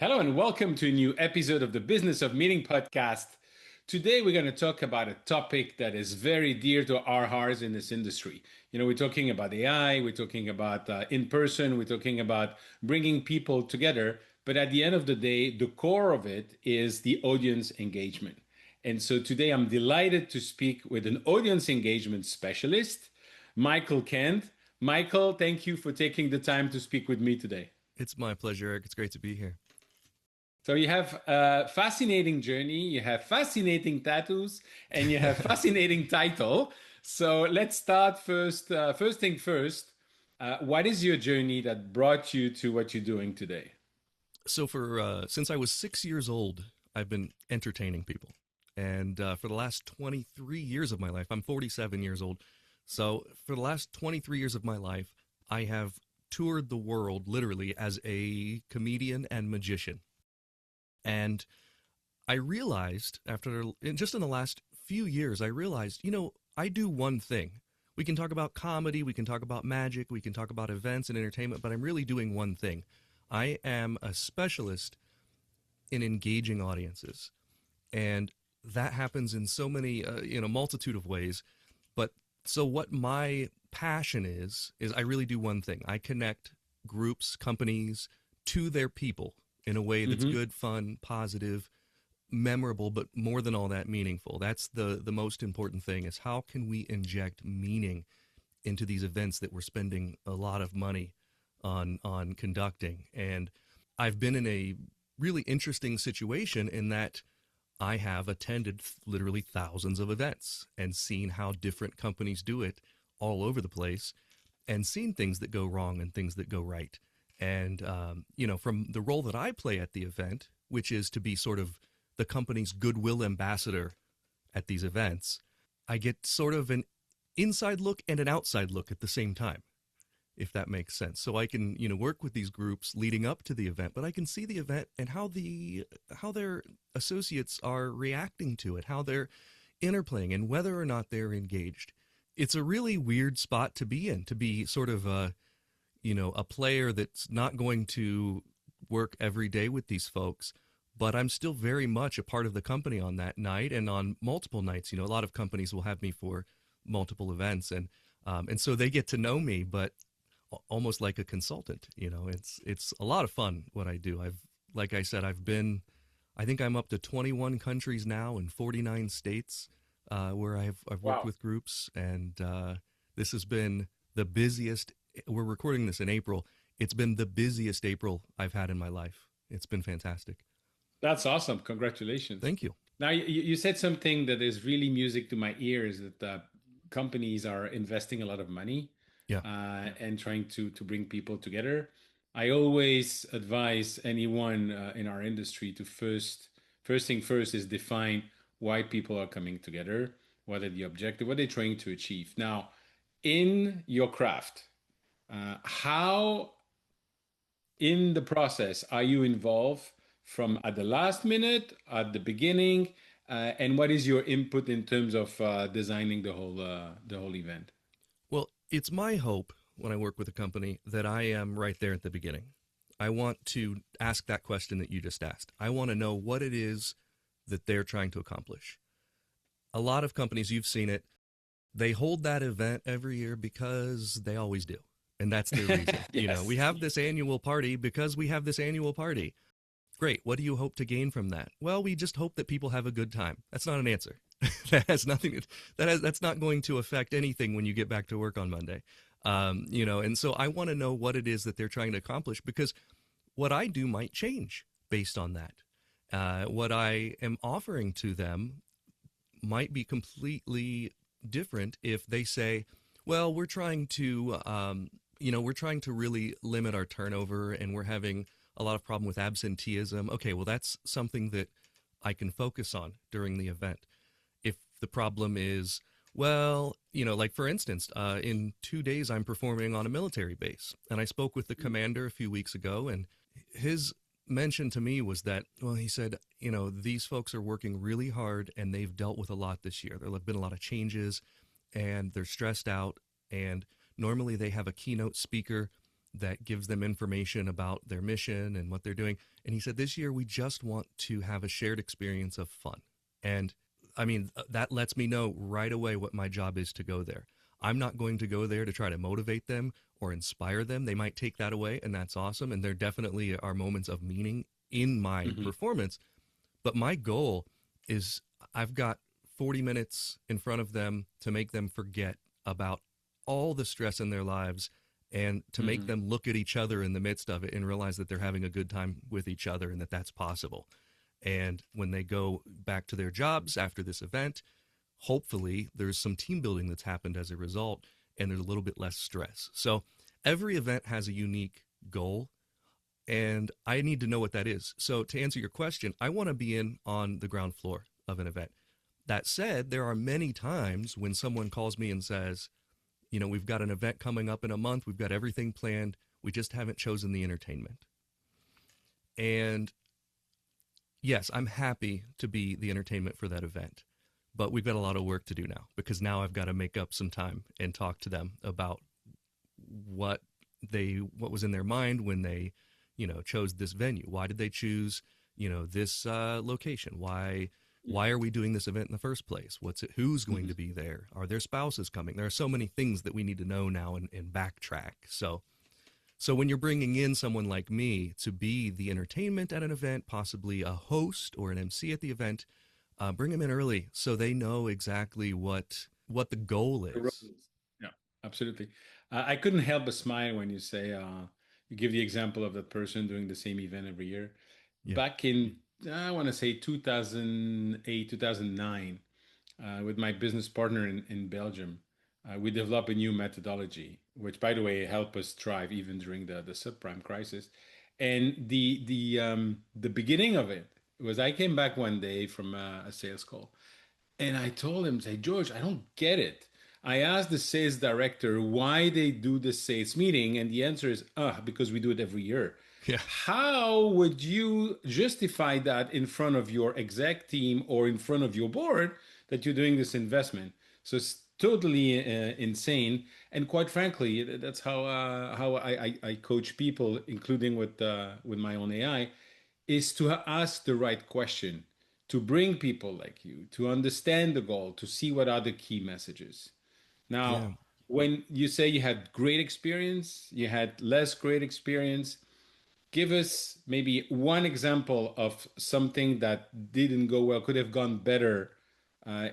Hello and welcome to a new episode of the Business of Meeting podcast. Today we're going to talk about a topic that is very dear to our hearts in this industry. We're talking about AI, we're talking about in person, we're talking about bringing people together. But at the end of the day, the core of it is the audience engagement. And so today I'm delighted to speak with an audience engagement specialist, Michael Kent. Michael, thank you for taking the time to speak with me today. It's my pleasure, Eric. It's great to be here. So you have a fascinating journey, you have fascinating tattoos, and you have fascinating title. So let's start first. First thing first, what is your journey that brought you to what you're doing today? So for since I was 6 years old, I've been entertaining people, and for the last 23 years of my life, I'm 47 years old. So for the last 23 years of my life, I have toured the world literally as a comedian and magician. And I realized just in the last few years, I realized, I do one thing. We can talk about comedy, we can talk about magic, we can talk about events and entertainment, but I'm really doing one thing. I am a specialist in engaging audiences. And that happens in so many, multitude of ways. But so what my passion is I really do one thing. I connect groups, companies to their people in a way that's Mm-hmm. good, fun, positive, memorable, but more than all that, meaningful. That's the most important thing, is how can we inject meaning into these events that we're spending a lot of money on conducting. And I've been in a really interesting situation in that I have attended literally thousands of events and seen how different companies do it all over the place, and seen things that go wrong and things that go right. And, from the role that I play at the event, which is to be sort of the company's goodwill ambassador at these events, I get sort of an inside look and an outside look at the same time, if that makes sense. So I can, work with these groups leading up to the event, but I can see the event and how their associates are reacting to it, how they're interplaying, and whether or not they're engaged. It's a really weird spot to be in, to be sort of a player that's not going to work every day with these folks, but I'm still very much a part of the company on that night and on multiple nights. A lot of companies will have me for multiple events, and so they get to know me, but almost like a consultant. It's a lot of fun what I do. Like I said, I think I'm up to 21 countries now in 49 states, where I've worked Wow. with groups, and this has been the busiest. We're recording this in April. It's been the busiest April I've had in my life. It's been fantastic. That's awesome. Congratulations. Thank you. Now, you said something that is really music to my ears, that companies are investing a lot of money Yeah. and trying to bring people together. I always advise anyone in our industry to first thing first is define why people are coming together, what are the objective, what they're trying to achieve. Now, in your craft, how in the process are you involved from at the last minute, at the beginning, and what is your input in terms of designing the whole event? Well, it's my hope when I work with a company that I am right there at the beginning. I want to ask that question that you just asked. I want to know what it is that they're trying to accomplish. A lot of companies, you've seen it, they hold that event every year because they always do. And that's their reason. We Yes. have this annual party because we have this annual party. Great. What do you hope to gain from that? Well, we just hope that people have a good time. That's not an answer. That has nothing. That's not going to affect anything when you get back to work on Monday. And so I want to know what it is that they're trying to accomplish, because what I do might change based on that. What I am offering to them might be completely different if they say, well, we're trying to really limit our turnover, and we're having a lot of problem with absenteeism. Okay, well, that's something that I can focus on during the event. If the problem is, well, like for instance, in 2 days I'm performing on a military base, and I spoke with the commander a few weeks ago, and his mention to me was that, well, he said, these folks are working really hard and they've dealt with a lot this year. There have been a lot of changes and they're stressed out, and normally they have a keynote speaker that gives them information about their mission and what they're doing. And he said, this year we just want to have a shared experience of fun. And I mean, that lets me know right away what my job is to go there. I'm not going to go there to try to motivate them or inspire them. They might take that away, and that's awesome. And there definitely are moments of meaning in my Hmm. performance. But my goal is I've got 40 minutes in front of them to make them forget about all the stress in their lives and to make Hmm. them look at each other in the midst of it and realize that they're having a good time with each other and that that's possible. And when they go back to their jobs after this event, hopefully there's some team building that's happened as a result and there's a little bit less stress. So every event has a unique goal and I need to know what that is. So to answer your question, I want to be in on the ground floor of an event. That said, there are many times when someone calls me and says, you know, we've got an event coming up in a month, we've got everything planned, we just haven't chosen the entertainment. And yes, I'm happy to be the entertainment for that event. But we've got a lot of work to do now because now I've got to make up some time and talk to them about what what was in their mind when they, you know, chose this venue. Why did they choose, you know, this location? Why are we doing this event in the first place? What's it? Who's going Hmm. to be there? Are there spouses coming? There are so many things that we need to know now and backtrack. So when you're bringing in someone like me to be the entertainment at an event, possibly a host or an MC at the event, bring them in early so they know exactly what the goal The is. Romans. Yeah, absolutely. I couldn't help but smile when you say you give the example of that person doing the same event every year. Yeah, Back in I want to say 2008, 2009, with my business partner in Belgium, we developed a new methodology, which, by the way, helped us thrive even during the subprime crisis. And the beginning of it was I came back one day from a sales call, and I told him, say, George, I don't get it. I asked the sales director why they do the sales meeting, and the answer is, because we do it every year. yeah, How would you justify that in front of your exec team or in front of your board that you're doing this investment? So it's totally insane. And quite frankly, that's how I coach people, including with my own AI, is to ask the right question, to bring people like you, to understand the goal, to see what are the key messages. Now, yeah, when you say you had great experience, you had less great experience, give us maybe one example of something that didn't go well, could have gone better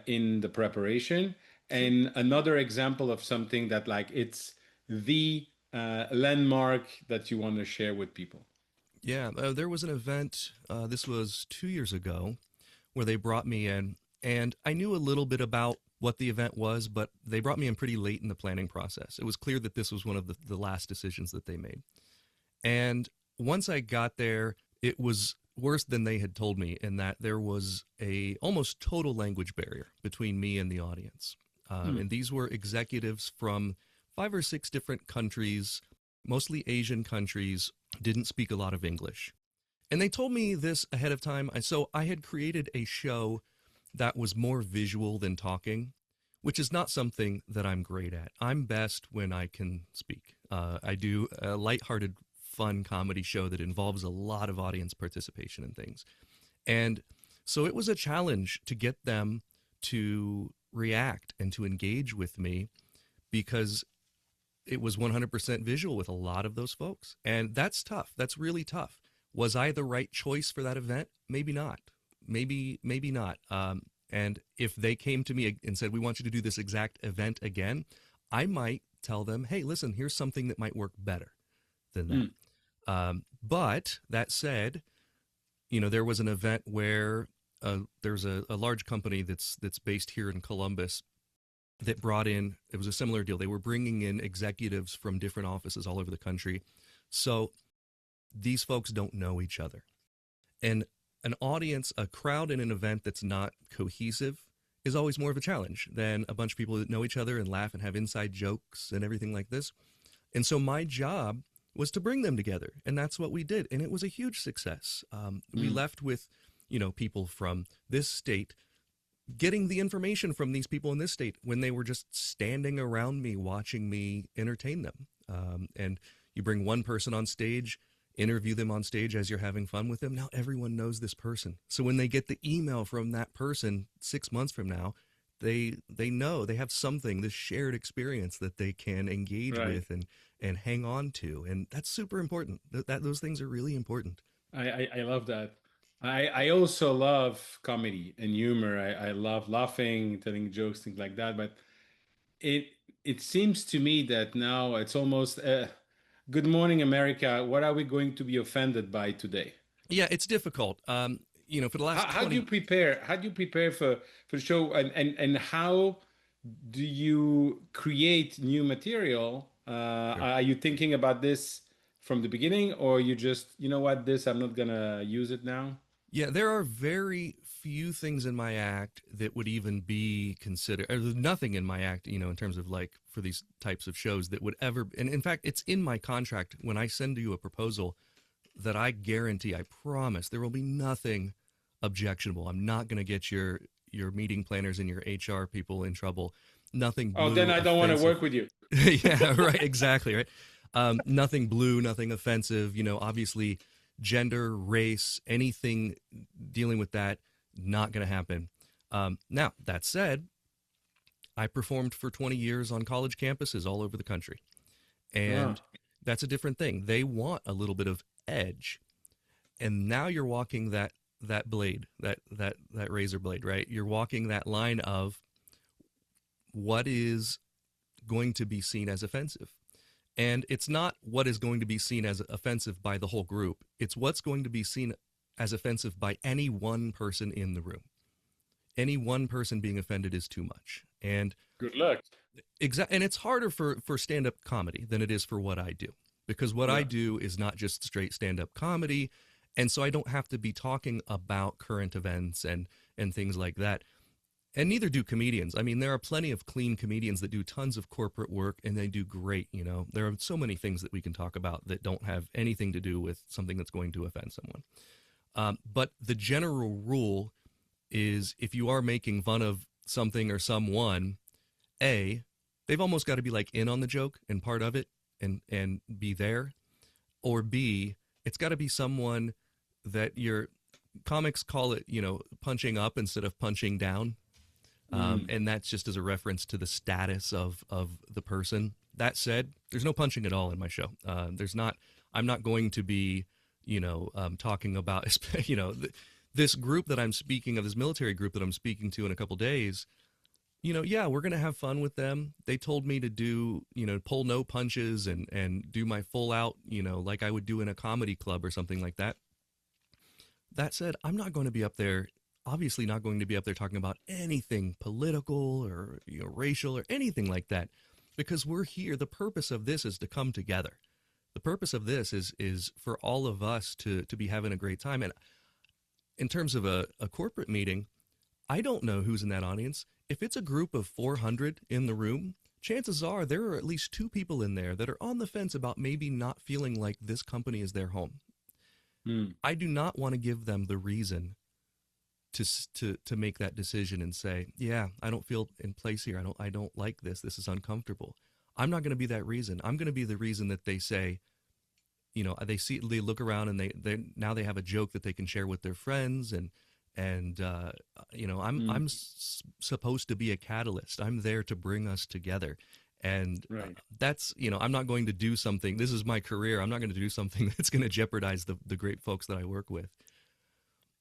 in the preparation, sure. and another example of something that like it's the landmark that you want to share with people. Yeah, there was an event, this was 2 years ago, where they brought me in, and I knew a little bit about what the event was, but they brought me in pretty late in the planning process. It was clear that this was one of the last decisions that they made. And once I got there, it was worse than they had told me in that there was a almost total language barrier between me and the audience. Hmm. And these were executives from 5 or 6 different countries, mostly Asian countries, didn't speak a lot of English. And they told me this ahead of time. So I had created a show that was more visual than talking, which is not something that I'm great at. I'm best when I can speak. I do a lighthearted, fun comedy show that involves a lot of audience participation and things. And so it was a challenge to get them to react and to engage with me because it was 100% visual with a lot of those folks. And that's tough. That's really tough. Was I the right choice for that event? Maybe not. Maybe not. And if they came to me and said, we want you to do this exact event again, I might tell them, hey, listen, here's something that might work better than that. Hmm. But that said, you know, there was an event where there's a large company that's based here in Columbus that brought in, it was a similar deal. They were bringing in executives from different offices all over the country. So these folks don't know each other. And an audience, a crowd in an event that's not cohesive is always more of a challenge than a bunch of people that know each other and laugh and have inside jokes and everything like this. And so my job was to bring them together. And that's what we did. And it was a huge success. We Hmm. left with, you know, people from this state getting the information from these people in this state when they were just standing around me watching me entertain them. And You bring one person on stage, interview them on stage as you're having fun with them. Now everyone knows this person. So when they get the email from that person 6 months from now, they know they have something, this shared experience that they can engage Right. with and hang on to, and that's super important. Those things are really important. I love that. I also love comedy and humor. I love laughing, telling jokes, things like that. But it it seems to me that now it's almost Good Morning America. What are we going to be offended by today? Yeah, it's difficult. For the last How do you 20. prepare? How do you prepare for the show? And how do you create new material? Sure. Are you thinking about this from the beginning, or you just, you know what, this I'm not gonna use it now? Yeah, there are very few things in my act that would even be considered. Or there's nothing in my act, in terms of like for these types of shows that would ever. And in fact, it's in my contract when I send you a proposal that I guarantee, I promise, there will be nothing objectionable. I'm not going to get your meeting planners and your HR people in trouble. Nothing Oh, then blue, I don't want to offensive. work with you. Yeah, right, exactly, right. Nothing blue, nothing offensive. Obviously, gender, race, anything dealing with that, not going to happen. Now, that said, I performed for 20 years on college campuses all over the country, Ah. and that's a different thing. They want a little bit of edge, and now you're walking that blade, that razor blade, right? You're walking that line of what is going to be seen as offensive. And it's not what is going to be seen as offensive by the whole group. It's what's going to be seen as offensive by any one person in the room. Any one person being offended is too much. Good luck. And it's harder for stand-up comedy than it is for what I do. Because what I Yeah. do is not just straight stand-up comedy, and so I don't have to be talking about current events and things like that. And neither do comedians. I mean, there are plenty of clean comedians that do tons of corporate work and they do great. There are so many things that we can talk about that don't have anything to do with something that's going to offend someone. But the general rule is if you are making fun of something or someone, A, they've almost got to be like in on the joke and part of it and be there. Or B, it's got to be someone that your comics call it, punching up instead of punching down. Mm. And that's just as a reference to the status of the person. That said, there's no punching at all in my show. There's not. I'm not going to be, talking about, this group that I'm speaking of, this military group that I'm speaking to in a couple days. Yeah, we're gonna have fun with them. They told me to do, pull no punches and do my full out, like I would do in a comedy club or something like that. That said, I'm not going to be up there, obviously not going to be up there talking about anything political or racial or anything like that, because we're here. The purpose of this is to come together. The purpose of this is for all of us to be having a great time. And in terms of a corporate meeting, I don't know who's in that audience. If it's a group of 400 in the room, chances are there are at least two people in there that are on the fence about maybe not feeling like this company is their home. Mm. I do not want to give them the reason to make that decision and say, yeah, I don't feel in place here. I don't like this. This is uncomfortable. I'm not going to be that reason. I'm going to be the reason that they say, they look around and they now they have a joke that they can share with their friends and Mm. supposed to be a catalyst. I'm there to bring us together. And Right. that's, I'm not going to do something. This is my career. I'm not going to do something that's going to jeopardize the great folks that I work with.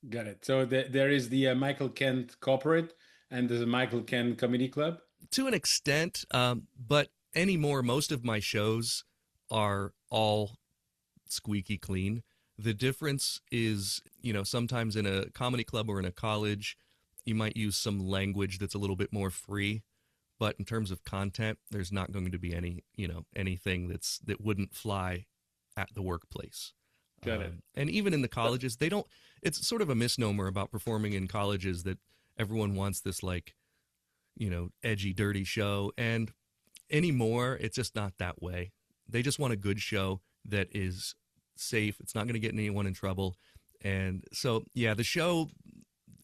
Got it. So there is the Michael Kent Corporate and there's a Michael Kent Comedy Club. To an extent, but anymore, most of my shows are all squeaky clean. The difference is, sometimes in a comedy club or in a college, you might use some language that's a little bit more free. But in terms of content, there's not going to be anything that wouldn't fly at the workplace. Got it. And even in the colleges, they don't. It's sort of a misnomer about performing in colleges that everyone wants this like, edgy, dirty show. And anymore, it's just not that way. They just want a good show that is safe. It's not going to get anyone in trouble. And so, yeah, the show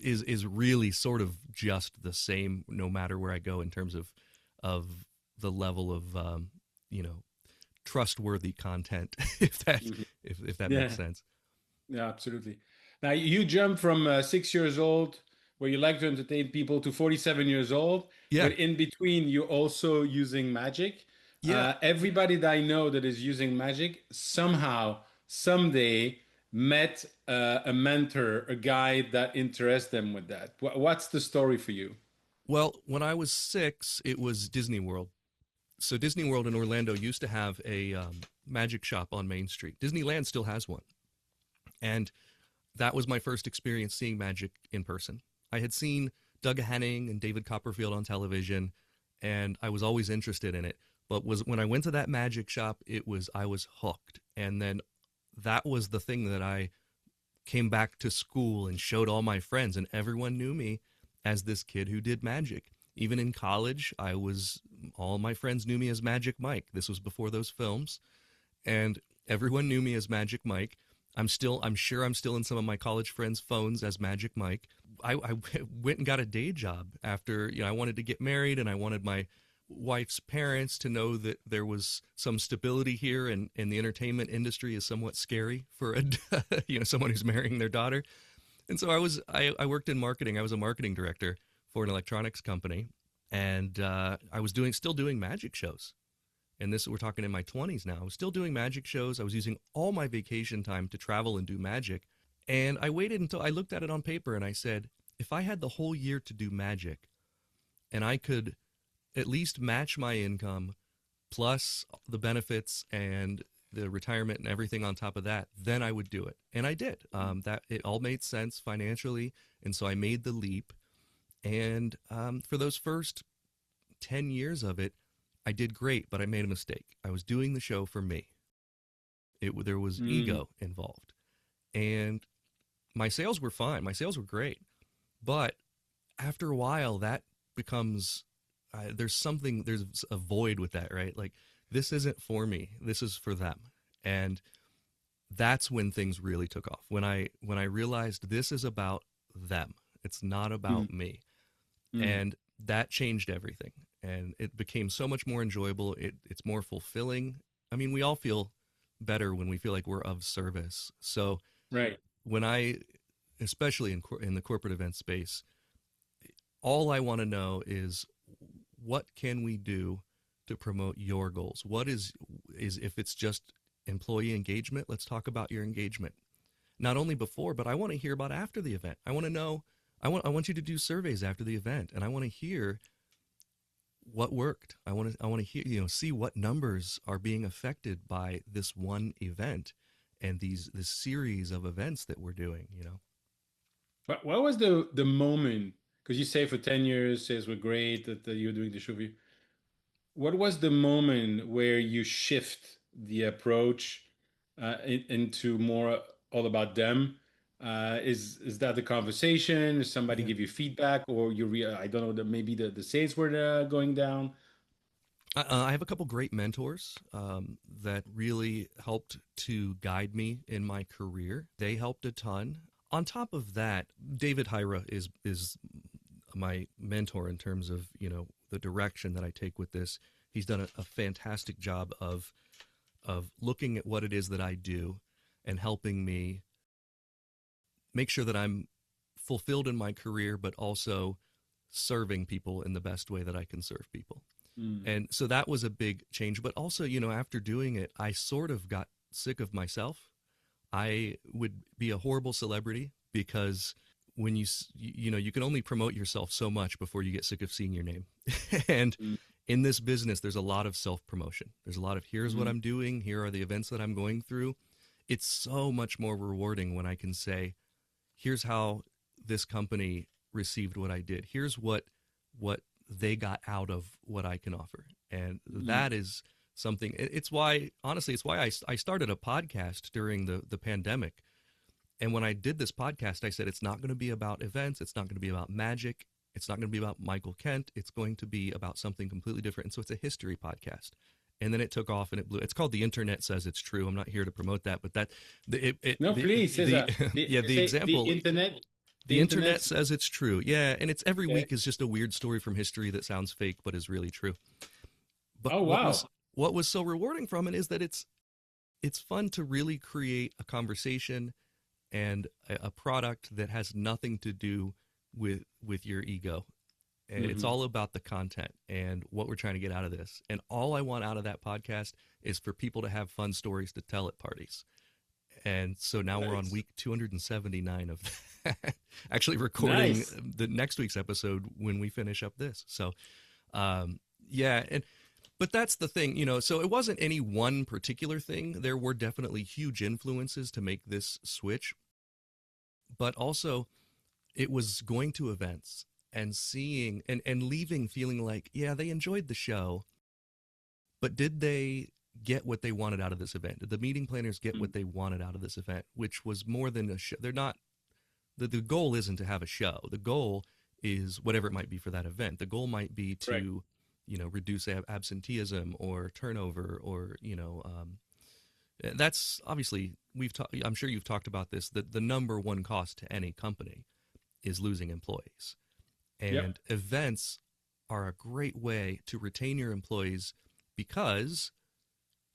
is really sort of just the same no matter where I go in terms of the level of you know trustworthy content, if that Mhm. if that makes Yeah. sense. Yeah, absolutely. Now you jump from 6 years old, where you like to entertain people, to 47 years old, Yeah, but in between you're also using magic. yeah. Everybody that I know that is using magic somehow, someday met a mentor, a guy that interests them with that. What's the story for you? Well, when I was 6, it was Disney World. So Disney World in Orlando used to have a magic shop on Main Street. Disneyland still has one, and that was my first experience seeing magic in person. I had seen Doug Henning and David Copperfield on television, and I was always interested in it. But was when I went to that magic shop, it was I was hooked. And then that was the thing that I came back to school and showed all my friends, and everyone knew me as this kid who did magic. Even in college, I was all my friends knew me as Magic Mike. This was before those films, and everyone knew me as Magic Mike. I'm sure I'm still in some of my college friends' phones as Magic Mike. I went and got a day job after, I wanted to get married, and I wanted my wife's parents to know that there was some stability here, and the entertainment industry is somewhat scary for a someone who's marrying their daughter. And so I worked in marketing. I was a marketing director for an electronics company, and I was still doing magic shows. And this, we're talking in my 20s now. I was still doing magic shows. I was using all my vacation time to travel and do magic. And I waited until I looked at it on paper and I said, if I had the whole year to do magic and I could at least match my income plus the benefits and the retirement and everything on top of that, then I would do it. And I did. That it all made sense financially, and so I made the leap. And for those first 10 years of it, I did great, but I made a mistake. I was doing the show for me. There was Mm, ego involved, and my sales were fine. My sales were great, but after a while, that becomes there's a void with that, right? Like, this isn't for me. This is for them, and that's when things really took off. When I realized this is about them. It's not mm, about me, mm. and that changed everything. And it became so much more enjoyable. It's more fulfilling. I mean, we all feel better when we feel like we're of service. So Right. when I, especially in the corporate event space, all I want to know is, what can we do to promote your goals? What is if it's just employee engagement, let's talk about your engagement. Not only before, but I want to hear about after the event. I want to know. I want you to do surveys after the event, and I want to hear what worked. I want to hear, see what numbers are being affected by this one event and this series of events that we're doing. What was the moment? Because you say for 10 years, sales were great, that you're doing the show. What was the moment where you shift the approach into more all about them? Is that the conversation? Does somebody Yeah. give you feedback, or I don't know, that maybe the sales were going down? I have a couple great mentors that really helped to guide me in my career. They helped a ton. On top of that, David Hyra is my mentor in terms of the direction that I take with this. He's done a fantastic job of looking at what it is that I do and helping me make sure that I'm fulfilled in my career, but also serving people in the best way that I can serve people. Mm, And so that was a big change. But also, after doing it, I sort of got sick of myself. I would be a horrible celebrity because when you can only promote yourself so much before you get sick of seeing your name. And mm, in this business, there's a lot of self promotion. There's a lot of, here's what mm, I'm doing, here are the events that I'm going through. It's so much more rewarding when I can say, here's how this company received what I did. Here's what they got out of what I can offer. And mm, that is something. It's why, honestly, it's why I started a podcast during the pandemic. And when I did this podcast, I said, it's not going to be about events. It's not going to be about magic. It's not going to be about Michael Kent. It's going to be about something completely different. And so it's a history podcast. And then it took off and it blew. It's called The Internet Says It's True. I'm not here to promote that, but No, please, the Cesar. yeah, You the say the example, internet. The the Internet internet's Says It's True. Yeah, and it's every okay. week is just a weird story from history that sounds fake but is really true. But Oh, what was wow. what was so rewarding from it is that it's fun to really create a conversation and a product that has nothing to do with your ego. And it's Hmm. all about the content and what we're trying to get out of this. And all I want out of that podcast is for people to have fun stories to tell at parties. And so now we're on Nice. week 279 of that. Actually recording Nice. the next week's episode when we finish up this. So yeah, and but that's the thing, so it wasn't any one particular thing. There were definitely huge influences to make this switch, but also it was going to events and seeing and leaving feeling like, yeah, they enjoyed the show, but did they get what they wanted out of this event? Did the meeting planners get Mm. what they wanted out of this event, which was more than a show? They're not the goal isn't to have a show. The goal is whatever it might be for that event. The goal might be Correct. to, reduce absenteeism or turnover, or that's obviously I'm sure you've talked about this. That the number one cost to any company is losing employees, Yep. and events are a great way to retain your employees because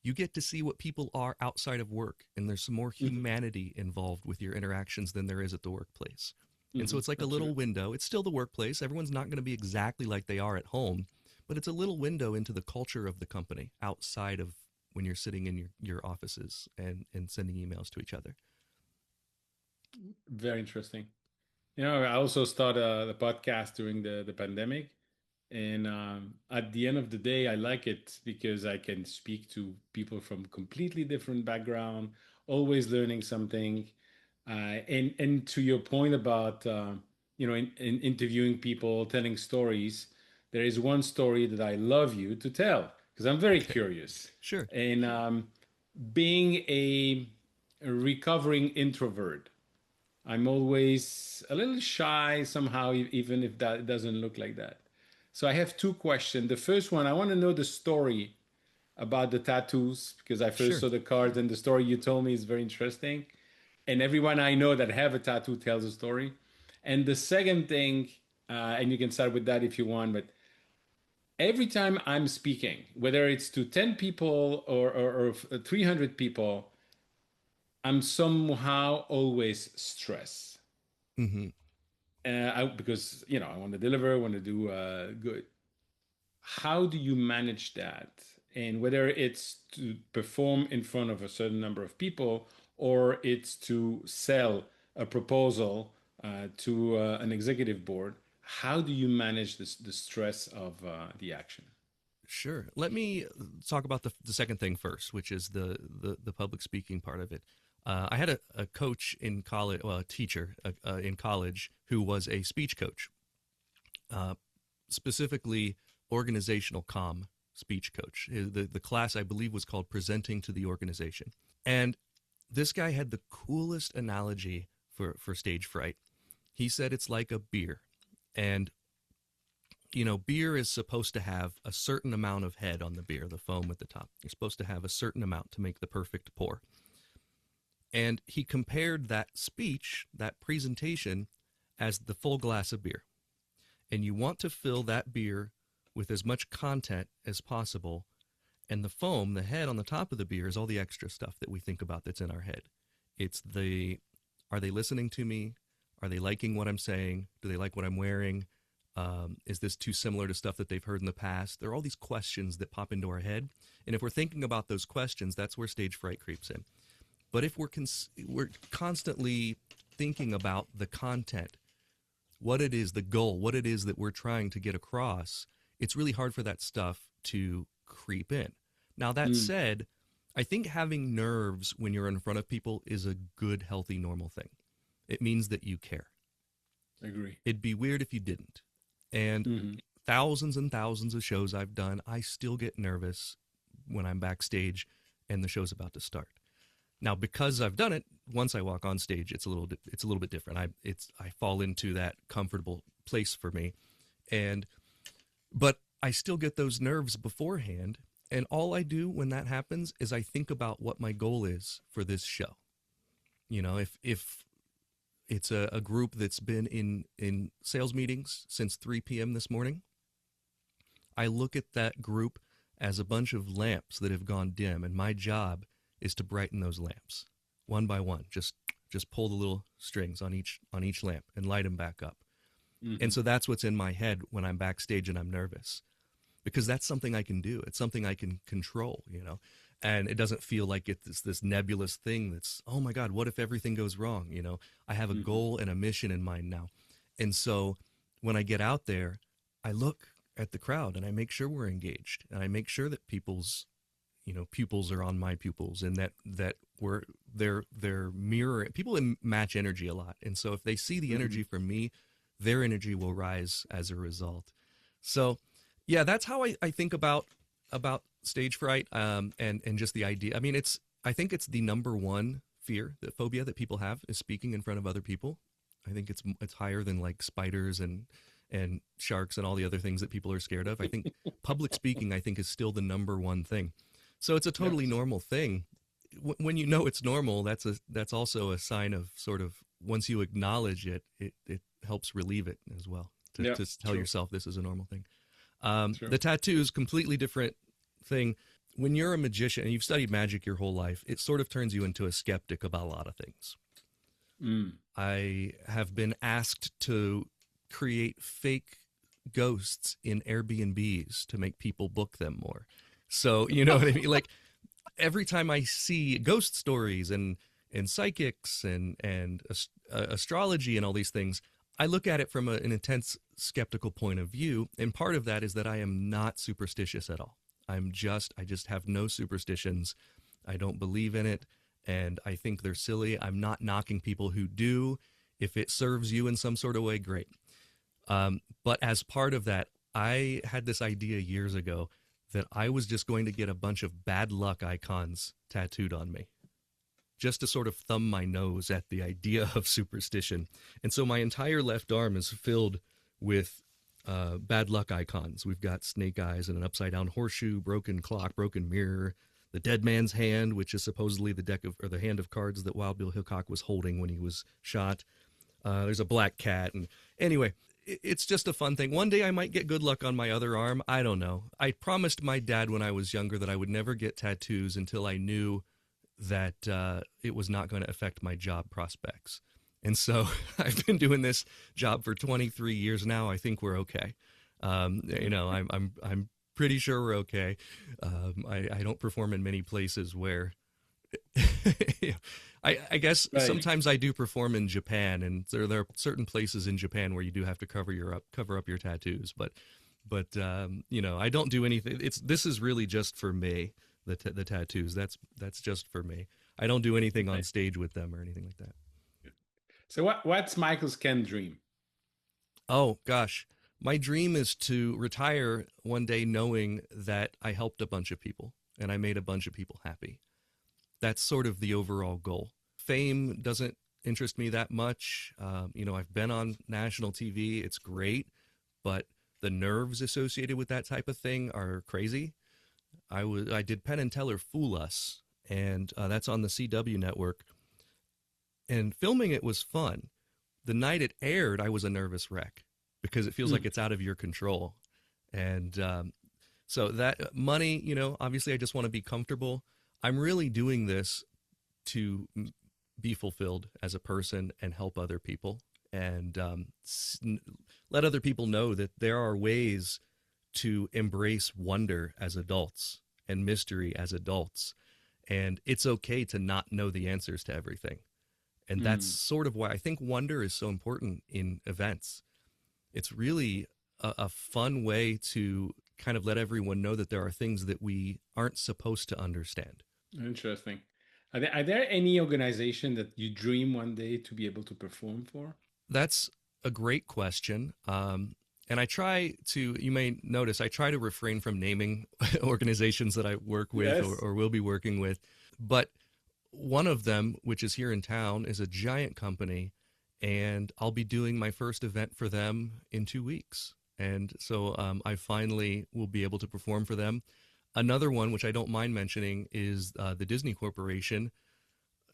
you get to see what people are outside of work, and there's some more Hmm. humanity involved with your interactions than there is at the workplace. And so Hmm. it's like a little Absolutely. window. It's still the workplace. Everyone's not going to be exactly like they are at home, but it's a little window into the culture of the company outside of when you're sitting in your offices and sending emails to each other. Very interesting. I also started the podcast during the pandemic. And at the end of the day, I like it because I can speak to people from completely different background, always learning something. And to your point about in interviewing people, telling stories, there is one story that I love you to tell because I'm very Okay, curious. sure, And being a recovering introvert, I'm always a little shy somehow, even if that doesn't look like that. So I have two questions. The first one, I want to know the story about the tattoos because I first sure, saw the cards and the story you told me is very interesting. And everyone I know that have a tattoo tells a story. And the second thing, and you can start with that if you want, but every time I'm speaking, whether it's to 10 people or 300 people, I'm somehow always stressed. hmm Because I want to deliver, I want to do good. How do you manage that? And whether it's to perform in front of a certain number of people or it's to sell a proposal to an executive board, how do you manage the stress of the action? sure. Let me talk about the second thing first, which is the public speaking part of it. I had a coach in college, well, a teacher in college who was a speech coach, uh, specifically organizational comm speech coach. The class, I believe, was called Presenting to the Organization. And this guy had the coolest analogy for stage fright. He said it's like a beer. And, beer is supposed to have a certain amount of head on the beer, the foam at the top. You're supposed to have a certain amount to make the perfect pour. And he compared that speech, that presentation, as the full glass of beer. And you want to fill that beer with as much content as possible. And the foam, the head on the top of the beer, is all the extra stuff that we think about that's in our head. It's are they listening to me? Are they liking what I'm saying? Do they like what I'm wearing? Is this too similar to stuff that they've heard in the past? There are all these questions that pop into our head. And if we're thinking about those questions, that's where stage fright creeps in. But if we're constantly thinking about the content, what it is, the goal, what it is that we're trying to get across, it's really hard for that stuff to creep in. Now, that Mm, said, I think having nerves when you're in front of people is a good, healthy, normal thing. It means that you care. agree. It'd be weird if you didn't. And Hmm. thousands and thousands of shows I've done, I still get nervous when I'm backstage and the show's about to start. Now, because I've done it, once I walk on stage, it's a little bit different. I fall into that comfortable place for me, and but I still get those nerves beforehand. And all I do when that happens is I think about what my goal is for this show. If it's a group that's been in sales meetings since 3 p.m. this morning, I look at that group as a bunch of lamps that have gone dim, and my job is to brighten those lamps one by one. Just pull the little strings on each lamp and light them back up. And Hmm. so that's what's in my head when I'm backstage and I'm nervous, because that's something I can do. It's something I can control, you know. And it doesn't feel like it's this nebulous thing that's, oh my God, what if everything goes wrong? You know, I have a Hmm. goal and a mission in mind now. And so when I get out there, I look at the crowd and I make sure we're engaged, and I make sure that people's, you know, pupils are on my pupils, and that we're they're mirror people match energy a lot. And so if they see the Hmm. energy from me, their energy will rise as a result. So yeah, that's how I think about stage fright, and just the idea. I mean, I think it's the number one fear, the phobia that people have, is speaking in front of other people. I think it's higher than like spiders and sharks and all the other things that people are scared of. I think public speaking, I think, is still the number one thing. So it's a totally Yes. normal thing. When you know it's normal, that's also a sign of sort of, once you acknowledge it, it helps relieve it as well, Yeah. to tell True. yourself this is a normal thing. True. The tattoos, completely different thing. When you're a magician and you've studied magic your whole life, it sort of turns you into a skeptic about a lot of things. Mm. I have been asked to create fake ghosts in Airbnbs to make people book them more. So, you know what I mean? Like, every time I see ghost stories and psychics and astrology and all these things, I look at it from an intense skeptical point of view, and part of that is that I am not superstitious at all. I just have no superstitions. I don't believe in it, and I think they're silly. I'm not knocking people who do. If it serves you in some sort of way, great. But as part of that, I had this idea years ago that I was just going to get a bunch of bad luck icons tattooed on me, just to sort of thumb my nose at the idea of superstition. And so my entire left arm is filled with bad luck icons. We've got snake eyes and an upside down horseshoe, broken clock, broken mirror, the dead man's hand, which is supposedly the deck of, or the hand of cards that Wild Bill Hickok was holding when he was shot. There's a black cat, and anyway, it's just a fun thing. One day I might get good luck on my other arm. I don't know. I promised my dad when I was younger that I would never get tattoos until I knew that it was not going to affect my job prospects. And so I've been doing this job for 23 years now. I think we're okay. You know, I'm pretty sure we're okay. I don't perform in many places where I guess Right. sometimes I do perform in Japan, and there are certain places in Japan where you do have to cover up your tattoos. But you know, I don't do anything. This is really just for me. The tattoos, that's just for me. I don't do anything on Right. stage with them or anything like that. So what's Michael's Ken dream? Oh gosh, my dream is to retire one day knowing that I helped a bunch of people and I made a bunch of people happy. That's sort of the overall goal. Fame doesn't interest me that much. You know, I've been on national TV. It's great, but the nerves associated with that type of thing are crazy. I did Penn and Teller Fool Us, and that's on the CW network. And filming it was fun. The night it aired, I was a nervous wreck because it feels like Mm. it's out of your control. And so that money, you know, obviously I just want to be comfortable. I'm really doing this to be fulfilled as a person and help other people, and let other people know that there are ways to embrace wonder as adults and mystery as adults. And it's okay to not know the answers to everything. And that's Mm. sort of why I think wonder is so important in events. It's really a fun way to kind of let everyone know that there are things that we aren't supposed to understand. Interesting. Are there any organization that you dream one day to be able to perform for? That's a great question. And I try to, you may notice, I try to refrain from naming organizations that I work with, Yes. or will be working with. But one of them, which is here in town, is a giant company, and I'll be doing my first event for them in 2 weeks. And so I finally will be able to perform for them. Another one, which I don't mind mentioning, is the Disney Corporation.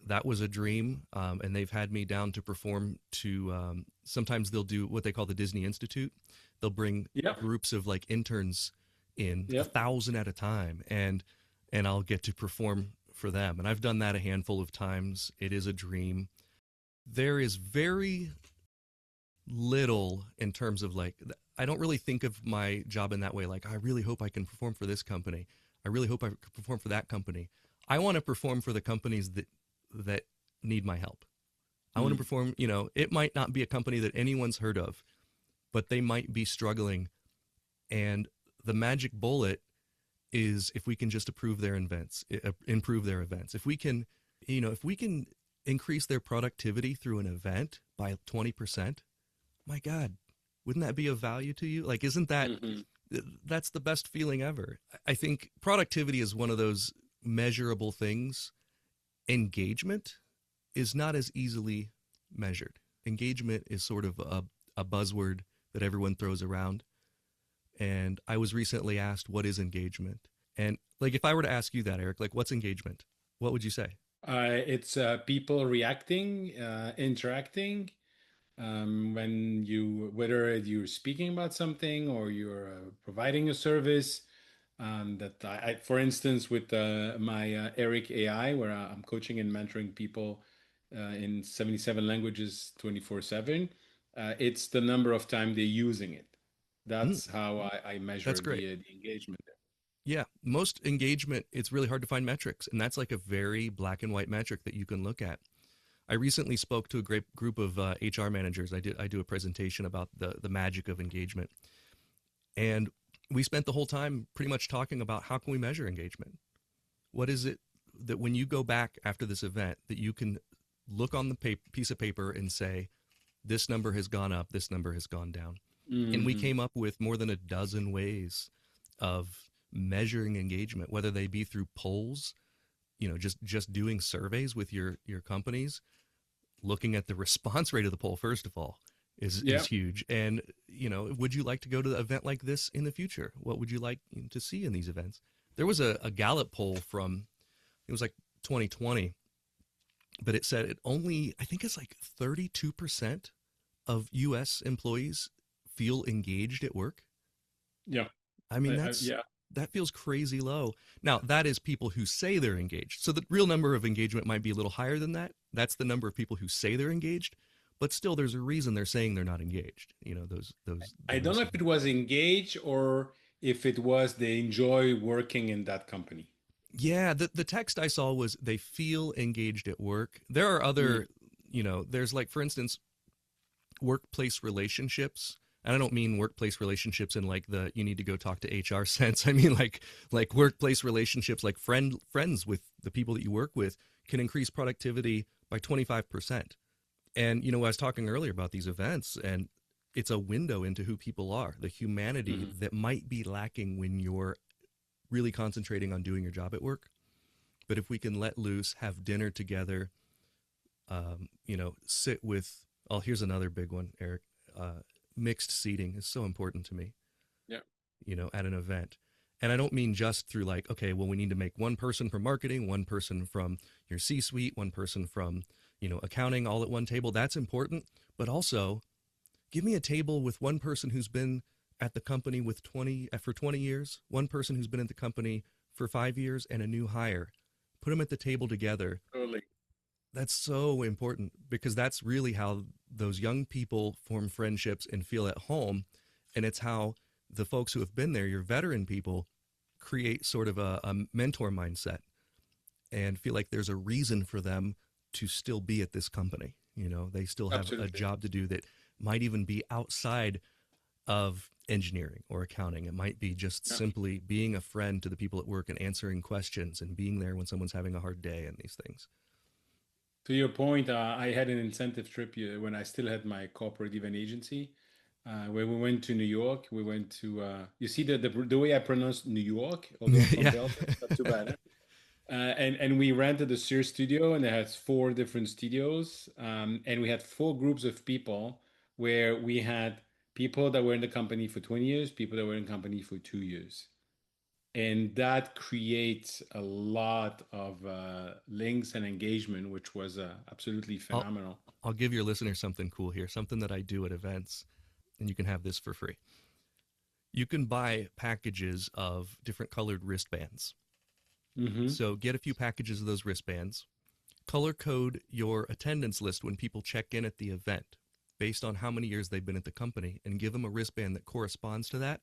That was a dream, and they've had me down to perform to. Sometimes they'll do what they call the Disney Institute. They'll bring Yep. groups of like interns in a Yep. thousand at a time, and I'll get to perform for them. And I've done that a handful of times. It is a dream. There is very little in terms of like, I don't really think of my job in that way. Like, I really hope I can perform for this company. I really hope I can perform for that company. I want to perform for the companies that need my help. I want to Mm. perform, it might not be a company that anyone's heard of, but they might be struggling. And the magic bullet is if we can just improve their events. If we can increase their productivity through an event by 20%, my God, wouldn't that be of value to you? Like, isn't Hmm. that's the best feeling ever? I think productivity is one of those measurable things. Engagement is not as easily measured. Engagement is sort of a buzzword that everyone throws around. And I was recently asked, what is engagement? And like, if I were to ask you that, Eric, like, what's engagement? What would you say? It's people reacting, interacting, when whether you're speaking about something or you're providing a service. That for instance, with my Eric AI, where I'm coaching and mentoring people in 77 languages 24/7, it's the number of time they're using it. Mm, That's how I that's measure great. the engagement there. Yeah, most engagement, it's really hard to find metrics. And that's like a very black and white metric that you can look at. I recently spoke to a great group of HR managers. I do a presentation about the magic of engagement. And we spent the whole time pretty much talking about how can we measure engagement? What is it that when you go back after this event that you can look on the piece of paper and say, this number has gone up, this number has gone down? And we Hmm. came up with more than a dozen ways of measuring engagement, whether they be through polls, just doing surveys with your companies, looking at the response rate of the poll first of all is Yeah, huge. And would you like to go to an event like this in the future? What would you like to see in these events? There was a Gallup poll from, it was like 2020, but it said it only, I think it's like 32% of US employees feel engaged at work. yeah, I mean, yeah. that feels crazy low. Now, that is people who say they're engaged. So the real number of engagement might be a little higher than that. That's the number of people who say they're engaged, but still there's a reason they're saying they're not engaged. I don't know if it was engage or if it was they enjoy working in that company. Yeah, the text I saw was they feel engaged at work. There are Mm. other, there's like, for instance, workplace relationships. And I don't mean workplace relationships in like the you need to go talk to HR sense. I mean like workplace relationships, like friends with the people that you work with can increase productivity by 25%. And I was talking earlier about these events, and it's a window into who people are, the humanity Mhm. that might be lacking when you're really concentrating on doing your job at work. But if we can let loose, have dinner together, sit with, oh, here's another big one, Eric. Uh, Mixed seating is so important to me, Yeah, at an event. And I don't mean just through like, okay, well, we need to make one person from marketing, one person from your C suite, one person from, accounting all at one table. That's important. But also, give me a table with one person who's been at the company for 20 years, one person who's been at the company for 5 years, and a new hire. Put them at the table together. totally. That's so important because that's really how those young people form friendships and feel at home. And it's how the folks who have been there, your veteran people, create sort of a mentor mindset and feel like there's a reason for them to still be at this company. They still have a Absolutely. job to do that might even be outside of engineering or accounting. It might be just Yeah. simply being a friend to the people at work and answering questions and being there when someone's having a hard day and these things. To your point, I had an incentive trip when I still had my corporate event agency, where we went to New York. We went to, you see the way I pronounce New York, although I'm from Yeah. Belgium, it's not too bad. Huh? And we rented a Sears studio, and it has four different studios, and we had four groups of people where we had people that were in the company for 20 years, people that were in the company for 2 years. And that creates a lot of links and engagement, which was absolutely I'll phenomenal. I'll give your listeners something cool here, something that I do at events, and you can have this for free. You can buy packages of different colored wristbands. Mm-hmm. So get a few packages of those wristbands, color code your attendance list when people check in at the event based on how many years they've been at the company, and give them a wristband that corresponds to that,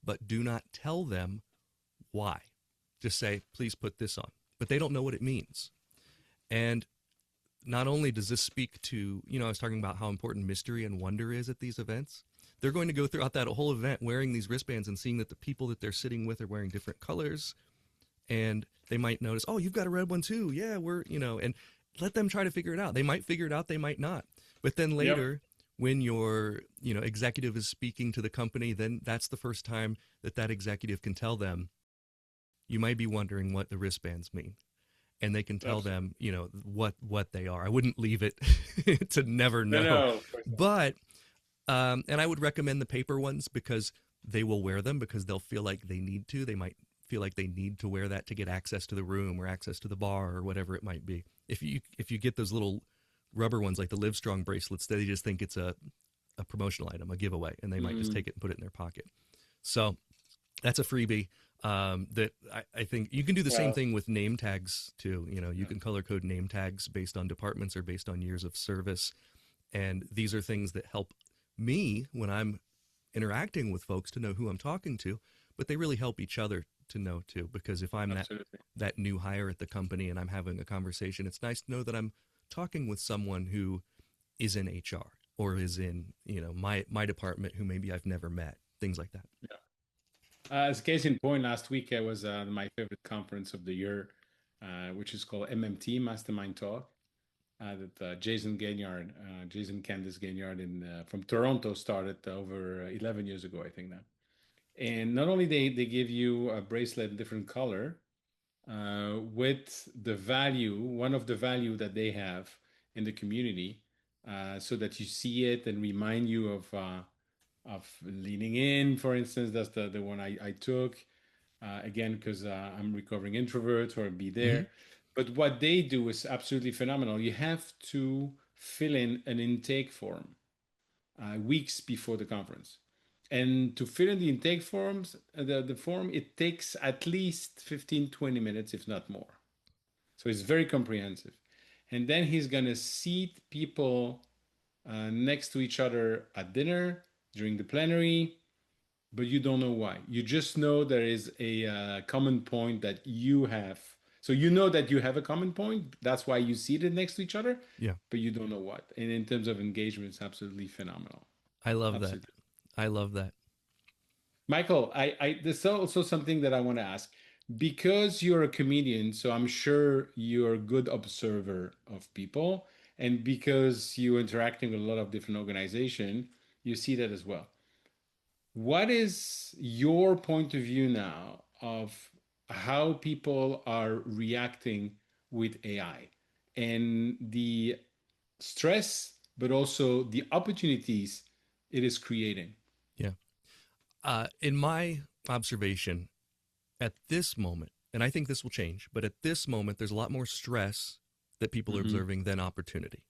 but do not tell them why. Just say, please put this on. But they don't know what it means. And not only does this speak to, I was talking about how important mystery and wonder is at these events. They're going to go throughout that whole event wearing these wristbands and seeing that the people that they're sitting with are wearing different colors. And they might notice, oh, you've got a red one too. Yeah, and let them try to figure it out. They might figure it out, they might not. But then Yep. later, when your, executive is speaking to the company, then that's the first time that that executive can tell them, you might be wondering what the wristbands mean. And they can tell Absolutely. them, what they are. I wouldn't leave it to never No, know. no, of course not. But and I would recommend the paper ones because they will wear them because they'll feel like they need to. They might feel like they need to wear that to get access to the room or access to the bar or whatever it might be. If you get those little rubber ones like the Livestrong bracelets, they just think it's a promotional item, a giveaway, and they might just Mm, take it and put it in their pocket. So that's a freebie. That I think you can do the same well, thing with name tags too. You yeah, can color code name tags based on departments or based on years of service. And these are things that help me when I'm interacting with folks to know who I'm talking to, but they really help each other to know too. Because if I'm absolutely. that new hire at the company and I'm having a conversation, it's nice to know that I'm talking with someone who is in HR or is in my department who maybe I've never met. Things like that. Yeah. As a case in point, last week I was at my favorite conference of the year, which is called MMT Mastermind Talk. That Jason Candice Gaignard from Toronto started over 11 years ago, I think now. And not only they give you a bracelet in different color, with the value, one of the value that they have in the community, so that you see it and remind you of leaning in. For instance, that's the one I took again because I'm recovering introvert or be Mm-hmm. there. But what they do is absolutely phenomenal. You have to fill in an intake form weeks before the conference. And to fill in the intake forms, the form, it takes at least 15-20 minutes, if not more. So it's very comprehensive. And then he's going to seat people next to each other at dinner during the plenary, but you don't know why. You just know there is a common point that you have. So you know that you have a common point. That's why you seated next to each other, Yeah, but you don't know what. And in terms of engagement, it's absolutely phenomenal. I love that. Absolutely. I love that. Michael, there's also something that I want to ask. Because you're a comedian, so I'm sure you're a good observer of people, and because you're interacting with a lot of different organizations, you see that as well. What is your point of view now of how people are reacting with AI and the stress, but also the opportunities it is creating? Yeah. In my observation, at this moment, and I think this will change, but at this moment, there's a lot more stress that people are Hmm. observing than opportunity.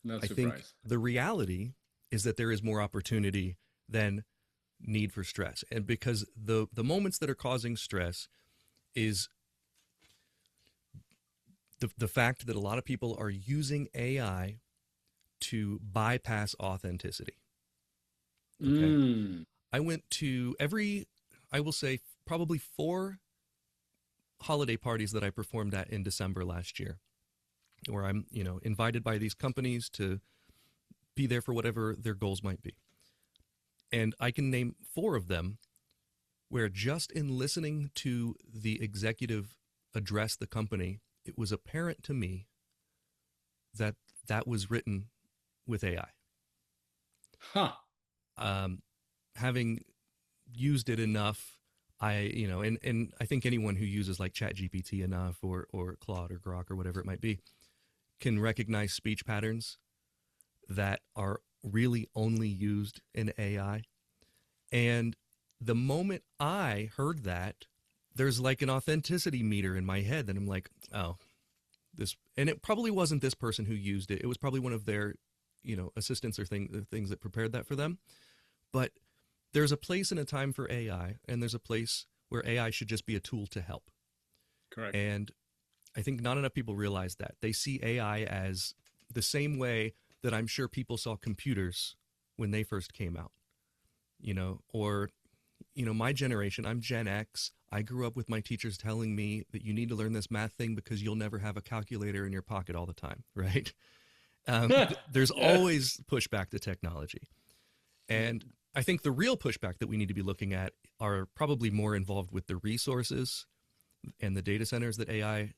Not I think surprised. the reality is that there is more opportunity than need for stress. And because the moments that are causing stress is the fact that a lot of people are using AI to bypass authenticity. Okay. Mm. I went to I will say, probably four holiday parties that I performed at in December last year, where I'm, invited by these companies to be there for whatever their goals might be. And I can name four of them where just in listening to the executive address the company, it was apparent to me that that was written with AI. Huh. Um, Having used it enough, and I think anyone who uses like ChatGPT enough or Claude or Grok or whatever it might be can recognize speech patterns that are really only used in AI. And the moment I heard that, there's like an authenticity meter in my head that I'm like, oh, this, and it probably wasn't this person who used it. It was probably one of their, assistants or things that prepared that for them. But there's a place and a time for AI, and there's a place where AI should just be a tool to help. Correct. And I think not enough people realize that. They see AI as the same way that I'm sure people saw computers when they first came out, or, my generation, I'm Gen X. I grew up with my teachers telling me that you need to learn this math thing because you'll never have a calculator in your pocket all the time, right? There's Yeah. always pushback to technology. And I think the real pushback that we need to be looking at are probably more involved with the resources and the data centers that AI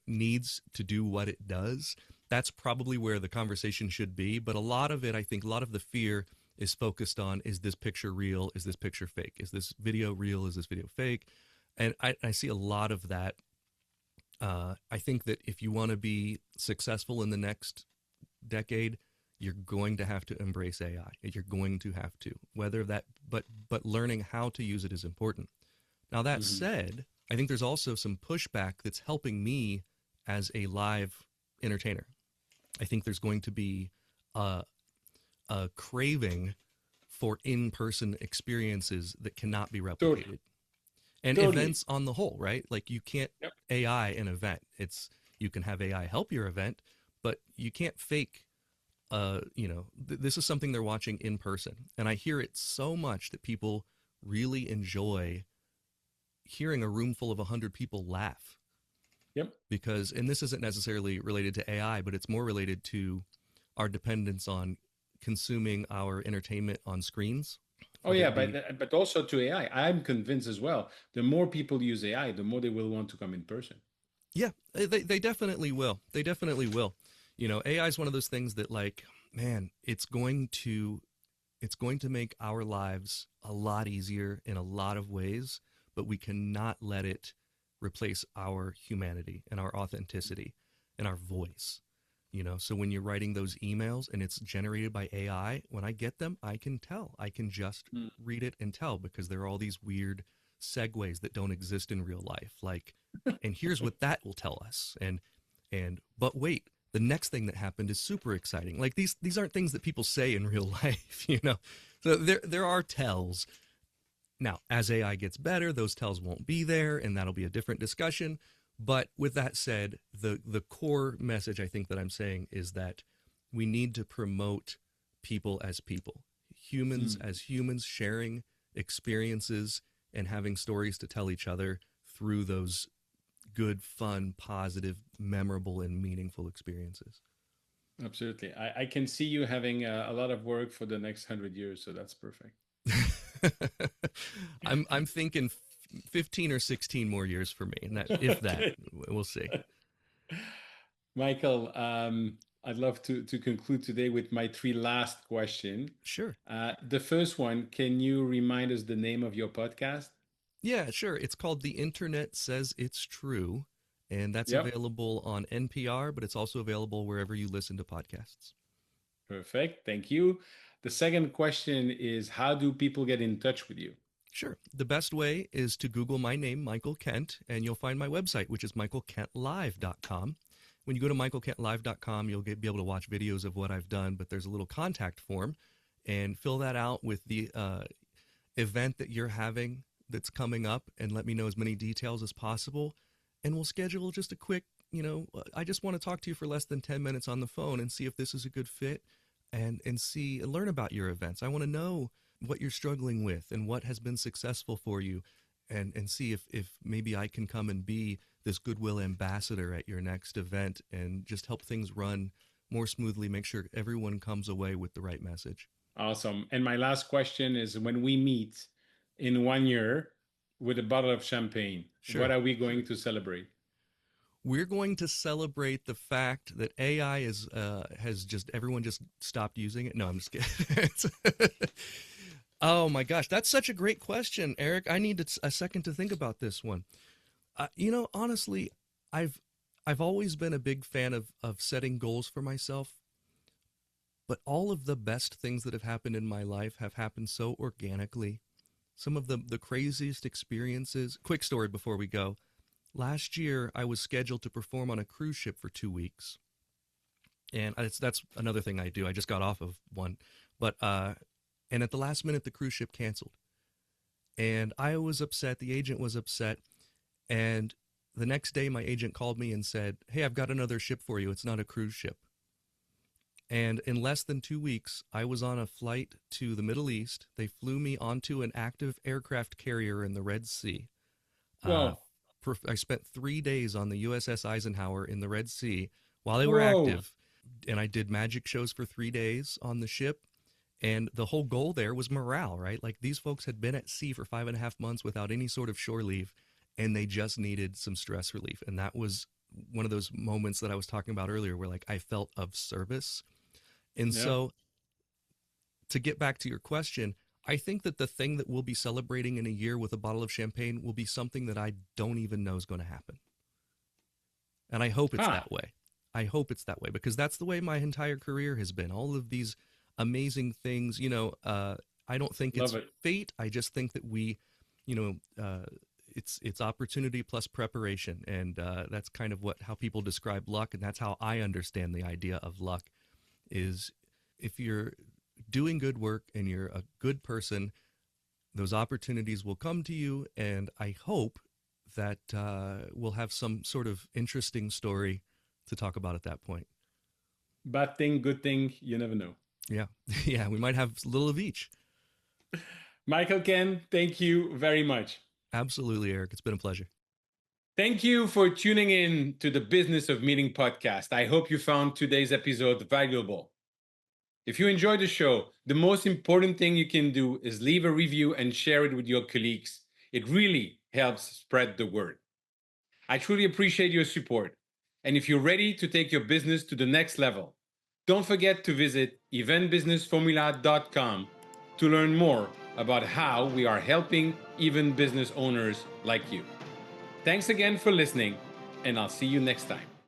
needs to do what it does. That's probably where the conversation should be. But a lot of it, I think, a lot of the fear is focused on, is this picture real? Is this picture fake? Is this video real? Is this video fake? And I see a lot of that. I think that if you want to be successful in the next decade, you're going to have to embrace AI. You're going to have to, whether that, but learning how to use it is important. Now that Hmm. said, I think there's also some pushback that's helping me as a live entertainer. I think there's going to be a, a craving for in-person experiences that cannot be Totally. replicated, and Totally. events on the whole, right? Like you can't Yep. AI an event. It's You can have AI help your event, but you can't fake. This is something they're watching in person, and I hear it so much that people really enjoy hearing a room full of 100 people laugh, Yep. because, and this isn't necessarily related to AI, but it's more related to our dependence on consuming our entertainment on screens, Oh whether yeah, it be. but also to AI. I'm convinced as well. The more people use AI, the more they will want to come in person. Yeah, they definitely will. They definitely will. AI is one of those things that, like, man, it's going to make our lives a lot easier in a lot of ways, but we cannot let it replace our humanity and our authenticity and our voice. So when you're writing those emails and it's generated by AI, when I get them, I can tell. I can just Mm. read it and tell, because there are all these weird segues that don't exist in real life. Like, and here's what that will tell us. And but wait, the next thing that happened is super exciting. Like, these aren't things that people say in real life. So there are tells. Now, as AI gets better, those tells won't be there, and that'll be a different discussion. But with that said, the core message I think that I'm saying is that we need to promote people, humans Mm. as humans, sharing experiences and having stories to tell each other through those good, fun, positive, memorable, and meaningful experiences. Absolutely. I can see you having a lot of work for the next 100 years, so that's perfect. I'm thinking 15 or 16 more years for me, and that, if that, Okay. we'll see. Michael, I'd love to conclude today with my three last question. Sure. The first one, can you remind us the name of your podcast? Yeah, sure. It's called The Internet Says It's True, and that's Yep. available on NPR, but it's also available wherever you listen to podcasts. Perfect. Thank you. The second question is, how do people get in touch with you? Sure. The best way is to Google my name, Michael Kent, and you'll find my website, which is michaelkentlive.com. When you go to michaelkentlive.com, you'll be able to watch videos of what I've done, but there's a little contact form, and fill that out with the event that you're having that's coming up, and let me know as many details as possible. And we'll schedule just a quick, I just want to talk to you for less than 10 minutes on the phone and see if this is a good fit, and see and learn about your events. I want to know what you're struggling with and what has been successful for you, and see if maybe I can come and be this goodwill ambassador at your next event and just help things run more smoothly, make sure everyone comes away with the right message. Awesome. And my last question is, when we meet in 1 year with a bottle of champagne, what Sure. are we going to celebrate? We're going to celebrate the fact that AI is has just everyone just stopped using it. No, I'm just kidding. Oh my gosh, that's such a great question, Eric. I need a second to think about this one. Honestly, I've I've always been a big fan of setting goals for myself, but all of the best things that have happened in my life have happened so organically. Some of the craziest experiences. Quick story before we go. Last year, I was scheduled to perform on a cruise ship for 2 weeks, and that's another thing I do. I just got off of one, but And at the last minute, the cruise ship canceled. And I was upset. The agent was upset. And the next day, my agent called me and said, "Hey, I've got another ship for you. It's not a cruise ship." And in less than 2 weeks, I was on a flight to the Middle East. They flew me onto an active aircraft carrier in the Red Sea. Uh, Whoa. I spent 3 days on the USS Eisenhower in the Red Sea while they were Whoa. active. And I did magic shows for 3 days on the ship. And the whole goal there was morale, right? Like these folks had been at sea for 5.5 months without any sort of shore leave, and they just needed some stress relief. And that was one of those moments that I was talking about earlier where like I felt of service. And Yeah. so to get back to your question, I think that the thing that we'll be celebrating in a year with a bottle of champagne will be something that I don't even know is going to happen. And I hope it's Ah, that way. I hope it's that way because that's the way my entire career has been. All of these amazing things, I don't think love it's it. fate. I just think that you know, uh, it's opportunity plus preparation, and that's kind of how people describe luck, and that's how I understand the idea of luck. Is if you're doing good work and you're a good person, those opportunities will come to you, and I hope that we'll have some sort of interesting story to talk about at that point. Bad thing, good thing, you never know. Yeah, yeah, we might have a little of each. Michael, Ken, thank you very much. Absolutely, Eric. It's been a pleasure. Thank you for tuning in to the Business of Meeting podcast. I hope you found today's episode valuable. If you enjoyed the show, the most important thing you can do is leave a review and share it with your colleagues. It really helps spread the word. I truly appreciate your support. And if you're ready to take your business to the next level, don't forget to visit eventbusinessformula.com to learn more about how we are helping even business owners like you. Thanks again for listening, and I'll see you next time.